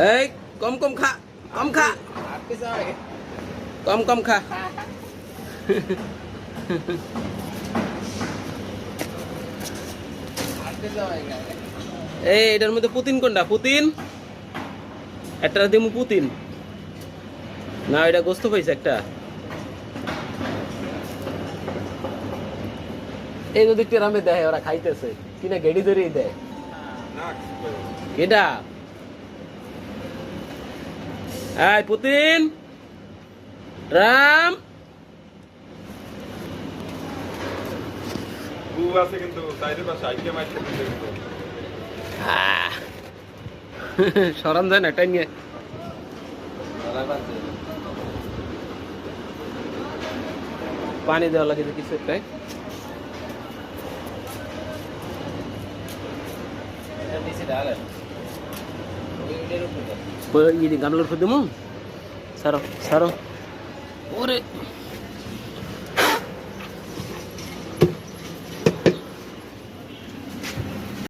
এই কম কম খা কম খা কম কম খা এই এটার মধ্যে পুতিন কোনটা পুতিন একটা দিমু পুতিন না এটা গোস্ত পাইছে একটা এই যদি টেরামে দেয় ওরা খাইতেছে কিনা গেড়ি ধরেই দেয় কেডা এই পুতিন রাম আছে কিন্তু সাইডের পাশে আইকে মাইকে সরম দেন এটা নিয়ে পানি দেওয়া লাগে কিছু একটাই গামলার ফুট দেবো সারো সারো ওরে